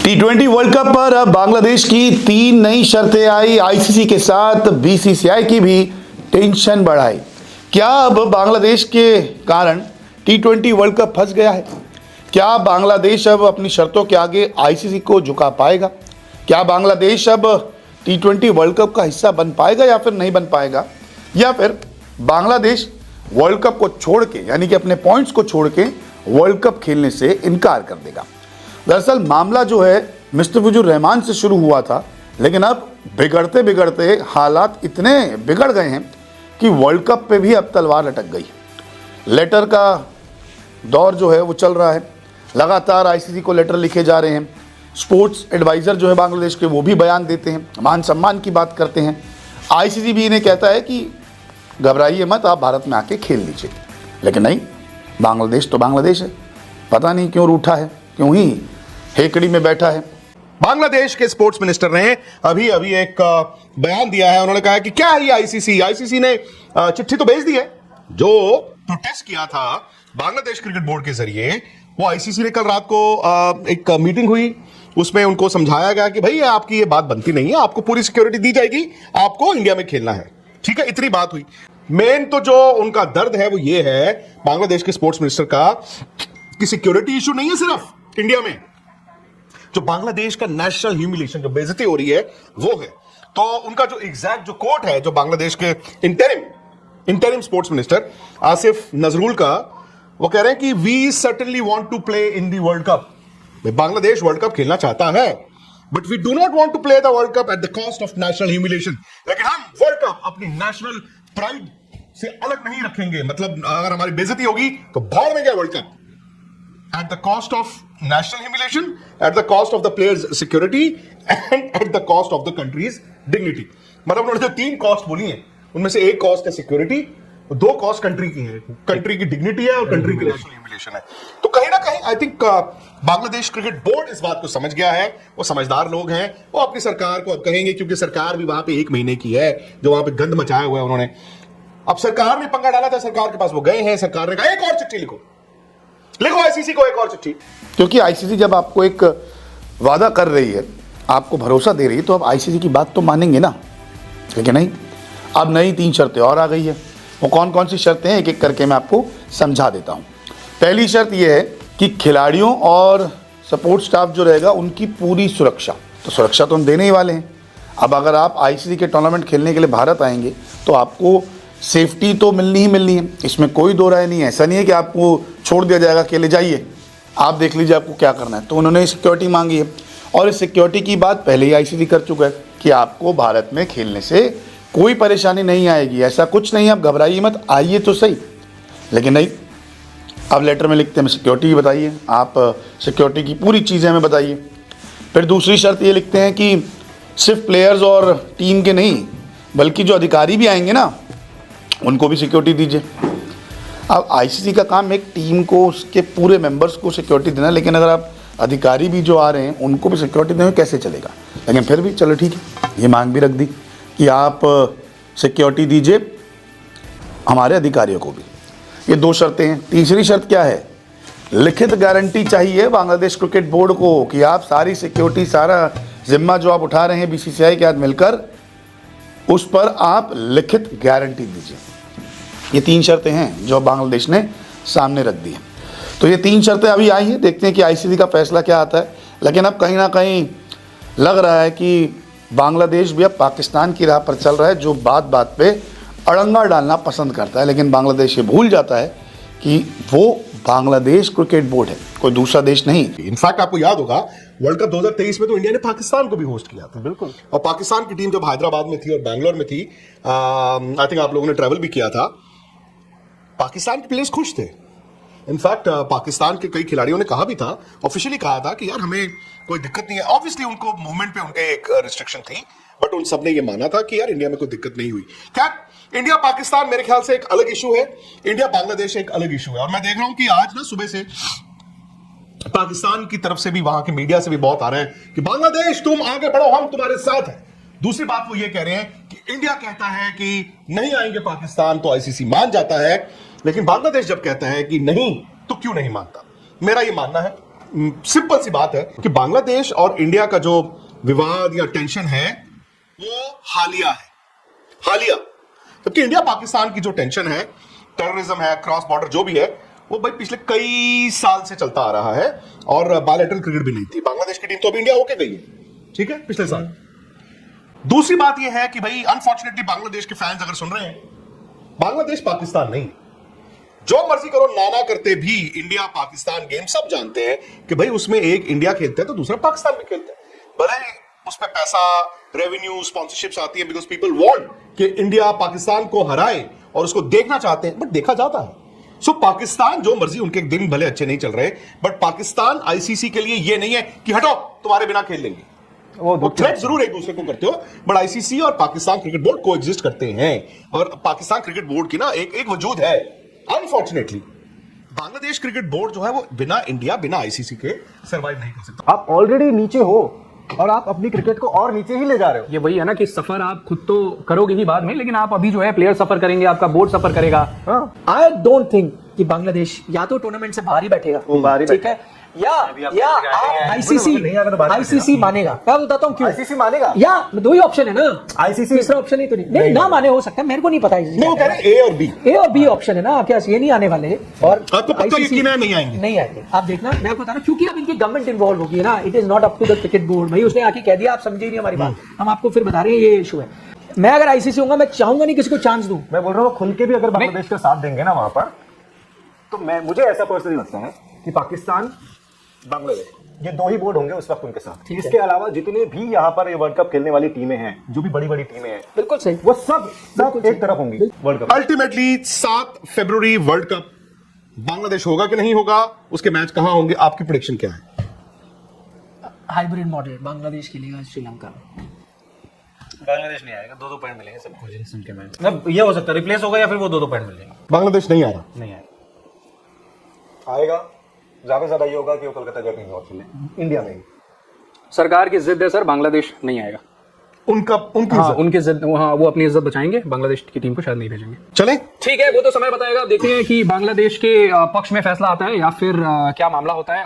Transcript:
T20 world cup पर अब बांग्लादेश की 3 नई शर्तें आई। आईसीसी के साथ बीसीसीआई की भी टेंशन बढ़ाई। क्या अब बांग्लादेश के कारण T20 वर्ल्ड कप फंस गया है? क्या बांग्लादेश अब अपनी शर्तों के आगे आईसीसी को झुका पाएगा? क्या बांग्लादेश अब T20 वर्ल्ड कप का हिस्सा बन पाएगा या फिर नहीं बन पाएगा? या फिर बांग्लादेश वर्ल्ड कप को छोड़ के, यानी कि अपने पॉइंट्स को छोड़ के वर्ल्ड कप खेलने से इनकार कर देगा? दरअसल मामला जो है मुस्तफिजुर रहमान से शुरू हुआ था, लेकिन अब बिगड़ते बिगड़ते हालात इतने बिगड़ गए हैं कि वर्ल्ड कप पे भी अब तलवार लटक गई। लेटर का दौर जो है वो चल रहा है, लगातार आईसीसी को लेटर लिखे जा रहे हैं। स्पोर्ट्स एडवाइज़र जो है बांग्लादेश के, वो भी बयान देते हैं, मान सम्मान की बात करते हैं। आईसीसी भी इन्हें कहता है कि घबराइए मत, आप भारत में आके खेल लीजिए। लेकिन नहीं, बांग्लादेश तो बांग्लादेश है, पता नहीं क्यों रूठा है, क्यों ही हेकड़ी में बैठा है। बांग्लादेश के स्पोर्ट्स मिनिस्टर ने अभी एक बयान दिया है। उन्होंने कहा है कि क्या है ये आईसीसी ने चिट्ठी तो भेज दी है। जो प्रोटेस्ट किया था बांग्लादेश क्रिकेट बोर्ड के जरिए, वो आईसीसी ने कल रात को एक मीटिंग हुई, उसमें उनको समझाया गया कि भाई आपकी ये बात बनती नहीं है, आपको पूरी सिक्योरिटी दी जाएगी, आपको इंडिया में खेलना है, ठीक है, इतनी बात हुई। मेन तो जो उनका दर्द है वो ये है बांग्लादेश के स्पोर्ट्स मिनिस्टर का कि सिक्योरिटी इशू नहीं है सिर्फ इंडिया में, जो बांग्लादेश का नेशनल ह्यूमिलिएशन, जो बेइज्जती हो रही है वो है। तो उनका जो एग्जैक्ट जो कोट है, जो बांग्लादेश के interim sports minister Asif Nazrul का, वो कह रहे हैं कि we certainly want to play in the world cup. Bangladesh world cup खेलना चाहता है, but we do not want to play the world cup at the cost of national humiliation. लेकिन हम वर्ल्ड कप अपनी नेशनल प्राइड से अलग नहीं रखेंगे। मतलब अगर हमारी बेइज्जती होगी तो भाड़ में गया world cup, at the cost of national humiliation, at the cost of the players' security and at the cost of the country's dignity। मतलब उन्होंने जो 3 कॉस्ट बोली हैं, उनमें से एक कॉस्ट है सिक्योरिटी, 2 कॉस्ट कंट्री की है, कंट्री की डिग्निटी है और कंट्री की नेशनल ह्यूमिलिएशन है। तो कहीं ना कहीं I think Bangladesh cricket board इस बात को समझ गया है। वो समझदार लोग हैं, वो अपनी सरकार को अब कहेंगे, क्योंकि सरकार भी वहां पे 1 महीने की है, जो वहां पे गंद मचाया हुआ है उन्होंने। अब सरकार ने पंगा डाला था, सरकार के पास वो गए हैं, सरकार ने कहा एक और चिट्ठी लिखो आईसीसी को, एक और चिट्ठी। क्योंकि आईसीसी जब आपको एक वादा कर रही है, आपको भरोसा दे रही है, तो अब आईसीसी की बात तो मानेंगे ना। लेकिन नहीं, अब नई 3 शर्तें और आ गई है। वो कौन कौन सी शर्तें हैं, एक एक करके मैं आपको समझा देता हूँ। पहली शर्त यह है कि खिलाड़ियों और सपोर्ट स्टाफ जो रहेगा उनकी पूरी सुरक्षा, तो सुरक्षा तो हम देने ही वाले हैं। अब अगर आप आईसीसी के टूर्नामेंट खेलने के लिए भारत आएंगे तो आपको सेफ्टी तो मिलनी ही मिलनी है, इसमें कोई दो राय नहीं है। ऐसा नहीं है कि आपको छोड़ दिया जाएगा, अकेले जाइए, आप देख लीजिए आपको क्या करना है। तो उन्होंने सिक्योरिटी मांगी है, और इस सिक्योरिटी की बात पहले ही आईसीसी कर चुका है कि आपको भारत में खेलने से कोई परेशानी नहीं आएगी, ऐसा कुछ नहीं, आप घबराइए मत, आइए तो सही। लेकिन नहीं, अब लेटर में लिखते हैं सिक्योरिटी बताइए, आप सिक्योरिटी की पूरी चीज़ें हमें बताइए। फिर दूसरी शर्त ये लिखते हैं कि सिर्फ प्लेयर्स और टीम के नहीं, बल्कि जो अधिकारी भी आएंगे ना, उनको भी सिक्योरिटी दीजिए। अब आईसीसी का काम एक टीम को, उसके पूरे मेंबर्स को सिक्योरिटी देना, लेकिन अगर आप अधिकारी भी जो आ रहे हैं उनको भी सिक्योरिटी देना कैसे चलेगा? लेकिन फिर भी चलो ठीक है, ये मांग भी रख दी कि आप सिक्योरिटी दीजिए हमारे अधिकारियों को भी। ये 2 शर्तें हैं। तीसरी शर्त क्या है? लिखित गारंटी चाहिए बांग्लादेश क्रिकेट बोर्ड को कि आप सारी सिक्योरिटी, सारा जिम्मा जो आप उठा रहे हैं बीसीसीआई के साथ मिलकर, उस पर आप लिखित गारंटी दीजिए। ये 3 शर्तें हैं जो बांग्लादेश ने सामने रख दी हैं। तो ये 3 शर्तें अभी आई हैं, देखते हैं कि आईसीसी का फैसला क्या आता है। लेकिन अब कहीं ना कहीं लग रहा है कि बांग्लादेश भी अब पाकिस्तान की राह पर चल रहा है, जो बात बात पे अड़ंगा डालना पसंद करता है। लेकिन बांग्लादेश ये भूल जाता है कि वो बांग्लादेश क्रिकेट बोर्ड है, कोई दूसरा देश नहीं। इनफैक्ट आपको याद होगा वर्ल्ड कप 2023 में तो इंडिया ने पाकिस्तान को भी होस्ट किया था। बिल्कुल। और पाकिस्तान की टीम जब हैदराबाद में थी और बैंगलोर में थी, आई थिंक आप लोगों ने ट्रैवल भी किया था, पाकिस्तान के प्लेयर्स खुश थे। इनफैक्ट पाकिस्तान के कई खिलाड़ियों ने कहा भी था, ऑफिशियली कहा था कि यार हमें कोई दिक्कत नहीं है। ऑब्वियसली उनको मूवमेंट पे उनके एक रिस्ट्रिक्शन थी, बट उन सब ने ये माना था कि यार इंडिया में कोई दिक्कत नहीं हुई। क्या इंडिया पाकिस्तान मेरे ख्याल से एक अलग इशू है, इंडिया बांग्लादेश एक अलग इशू है। और मैं देख रहा हूं कि आज ना सुबह से पाकिस्तान की तरफ से भी, वहां के मीडिया से भी बहुत आ रहे हैं कि बांग्लादेश तुम आगे बढ़ो, हम तुम्हारे साथ हैं। दूसरी बात वो ये कह रहे हैं कि इंडिया कहता है कि नहीं आएंगे पाकिस्तान तो आईसीसी मान जाता है, लेकिन बांग्लादेश जब कहता है कि नहीं तो क्यों नहीं मानता। मेरा ये मानना है सिंपल सी बात है कि बांग्लादेश और इंडिया का जो विवाद या टेंशन है वो हालिया है, हालिया। जबकि इंडिया पाकिस्तान की जो टेंशन है, टेररिज्म है, क्रॉस बॉर्डर जो भी है, वो भाई पिछले कई साल से चलता आ रहा है और बायलैटरल क्रिकेट भी नहीं थी। बांग्लादेश की टीम तो अभी इंडिया होके गई है, ठीक है, पिछले साल। दूसरी बात यह है कि भाई अनफॉर्चुनेटली बांग्लादेश के फैंस अगर सुन रहे हैं, बांग्लादेश पाकिस्तान नहीं, जो मर्जी करो नाना करते भी इंडिया पाकिस्तान गेम सब जानते हैं कि भाई उसमें एक इंडिया खेलता है तो दूसरा पाकिस्तान भी खेलता है। भले उसमें पैसा, रेवेन्यू, स्पॉन्सरशिप्स आती है, बिकॉज पीपल वांट कि इंडिया पाकिस्तान को हराए और उसको देखना चाहते हैं, बट देखा जाता है। सो पाकिस्तान जो मर्जी, उनके दिन भले अच्छे नहीं चल रहे, बट पाकिस्तान आईसीसी के लिए ये नहीं है कि हटो तुम्हारे बिना खेल लेंगे। वो थ्रेट जरूर एक दूसरे को करते हो, बट आईसीसी और पाकिस्तान क्रिकेट बोर्ड को एग्जिस्ट करते हैं और पाकिस्तान क्रिकेट बोर्ड की ना एक वजूद है। अनफॉर्चुनेटली बांग्लादेश क्रिकेट बोर्ड जो है वो बिना इंडिया, बिना आईसीसी के सर्वाइव नहीं कर सकता। आप ऑलरेडी नीचे हो और आप अपनी क्रिकेट को और नीचे ही ले जा रहे हो। ये वही है ना कि सफर आप खुद तो करोगे ही बाद में, लेकिन आप अभी जो है प्लेयर सफर करेंगे, आपका बोर्ड सफर करेगा। आई डोंट थिंक कि बांग्लादेश या तो टूर्नामेंट से बाहर ही बैठेगा, वो बाहर ही ठीक है, या आईसीसी मानेगा। मैं बताता हूँ क्यों आईसीसी मानेगा, या दो ही ऑप्शन है ना, आईसीसी तीसरा ऑप्शन ही तो नहीं ना माने, हो सकता है, मेरे को नहीं पता नहीं, वो कह रहे हैं ए और बी, ए और बी ऑप्शन है ना, क्या ये नहीं आने वाले? और आपको पक्का यकीन है नहीं आएंगे? नहीं आएंगे, आप देखना, मैं आपको बता रहा हूं, क्योंकि अब इनकी गवर्नमेंट इन्वॉल्व होगी ना, it is not up to the cricket board. भाई उसने आके कह दिया, आप समझे नहीं हमारी बात, हम आपको फिर बता रहे हैं ये इशू है। मैं अगर आईसीसी होऊंगा, मैं चाहूंगा नहीं किसी को चांस दूं। मैं बोल रहा हूँ खुल के भी अगर बांग्लादेश का साथ देंगे ना वहां पर, तो मुझे ऐसा पर्सनली लगता है कि पाकिस्तान, बांग्लादेश, ये दो ही बोर्ड होंगे उस वक्त उनके साथ। इसके अलावा जितने भी यहाँ पर ये वर्ल्ड कप खेलने वाली टीमें हैं, जो भी बड़ी बड़ी टीमें हैं, बिल्कुल सही, वो सब एक तरफ होंगी वर्ल्ड कप। अल्टीमेटली 7 फरवरी वर्ल्ड कप बांग्लादेश होगा कि नहीं होगा, उसके मैच कहां होंगे, आपकी प्रेडिक्शन क्या है? हाइब्रिड मॉडल बांग्लादेश खेलेगा श्रीलंका। बांग्लादेश नहीं आएगा, 2-2 पॉइंट मिलेंगे सबको जिनसन के मैच। मतलब ये हो सकता है रिप्लेस होगा या फिर वो 2-2 पॉइंट मिलेंगे। बांग्लादेश नहीं आ रहा, नहीं आएगा, आएगा ज्यादा से ज्यादा ये होगा कि वो कोलकाता जाके कहीं और खेले, इंडिया में ही। सरकार की जिद है सर, बांग्लादेश नहीं आएगा। उनकी हाँ, इज्जत। उनकी जिद, हाँ, वो अपनी इज्जत बचाएंगे, बांग्लादेश की टीम को शायद नहीं भेजेंगे। चलें, ठीक है, वो तो समय बताएगा। देखते हैं कि बांग्लादेश के पक्ष में फैसला आता है या फिर क्या मामला होता है।